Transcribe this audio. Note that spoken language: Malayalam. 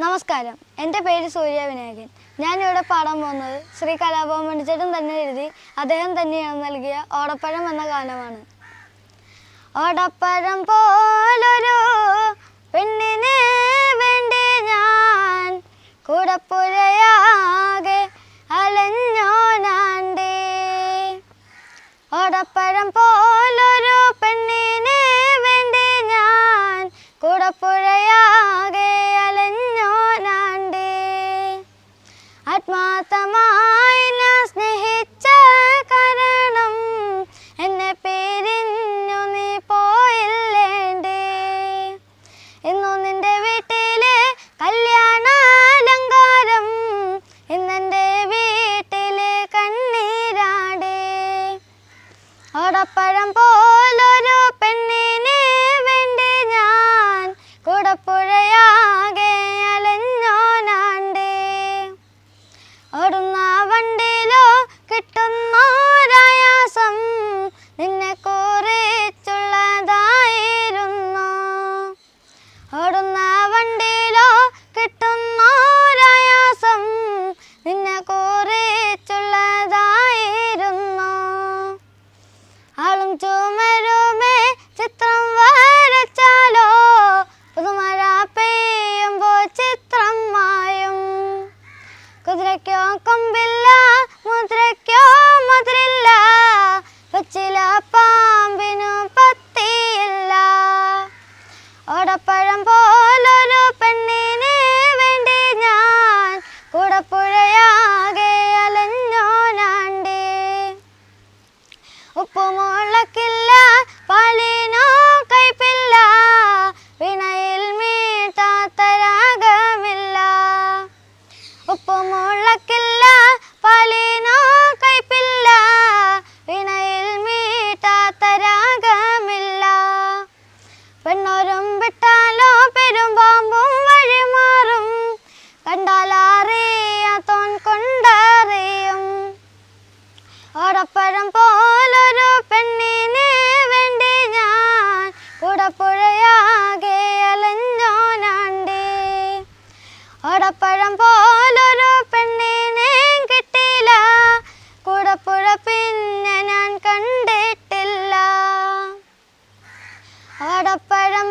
നമസ്കാരം, എൻ്റെ പേര് സൂര്യ വിനായകൻ. ഞാനിവിടെ പാടാൻ പോകുന്നത് ശ്രീ കലാഭവൻ മണിച്ചേട്ടൻ തന്നെ എഴുതി അദ്ദേഹം തന്നെയാണ് നൽകിയ ഓടപ്പഴം എന്ന ഗാനമാണ്. ഓടപ്പഴം പോലൊരു പെണ്ണിന് വേണ്ടി ഞാൻ കൂടപ്പുഴയാകെ അലഞ്ഞോനാണ്ടേ. ഓടപ്പഴം പോലൊരു പെണ്ണിന് വേണ്ടി ഞാൻ കൂടപ്പുഴയാകെ അലഞ്ഞോനാണ്ടേ. ആത്മാർത്ഥമായി ഞാൻ സ്നേഹിച്ച കാരണം എന്നെ പിരിഞ്ഞു നീ പോയില്ലേണ്ടേ. ഇന്നു നിന്റെ വീട്ടിലെ കല്യാണാലങ്കാരം, ഇന്നെൻ്റെ വീട്ടിലെ കണ്ണീരാടേ. ഓടപ്പഴം പോലൊരു പെണ്ണിന് വേണ്ടി ഞാൻ കൂടപ്പുഴയാകെ അലഞ്ഞോനാണ്ടേ. ഓടുന്ന വണ്ടിയിലോ കിട്ടുന്നോരായാസം നിന്നെ കുറിച്ചുള്ളതായിരുന്നു. ഓടുന്ന വണ്ടിയിലോ കിട്ടുന്നോരായാസം നിന്നെ കുറിച്ചുള്ളതായിരുന്നു. ആളും ചുമരുമേ ചിത്രം വരച്ചാലോ പുതുമഴ പെയ്യുമ്പോൾ ചിത്രം മായും. കുതിരയ്ക്കോ കൊമ്പില്ല, മുദ്രയ്ക്കോ മുതിരില്ല, പച്ചില പാമ്പിനു പത്തിയില്ല. ഓടപ്പഴം പോലൊരു പെണ്ണിന് വേണ്ടി ഞാൻ കൂടപ്പുഴയാകെ അലഞ്ഞോനാണ്ടേ. ഉപ്പുമുളക്കില്ല, പാലിനോ കയ്പില്ല, വീണയിൽ മീട്ടാത്ത രാഗമില്ല. ഉപ്പുമുളക്കില്ല, പാലിനോ കയ്പില്ല, വീണയിൽ മീട്ടാത്ത രാഗമില്ല. പെണ്ണോരും വിട്ടാലോ പെരുമ്പാമ്പും വഴിമാറും, കണ്ടാലറിയാത്തോൻ കൊണ്ടറിയും. ഓടപ്പഴം പോലൊരു പെണ്ണിന് വേണ്ടി ഞാൻ കൂടപ്പുഴയാകെ അലഞ്ഞോനാണ്ടേ. ഓടപ്പഴം പോലൊരു പെണ്ണിനെ കിട്ടില്ല, കൂടപ്പുഴ പിന്നെ ഞാൻ കണ്ടിട്ടില്ല. ഓടപ്പഴം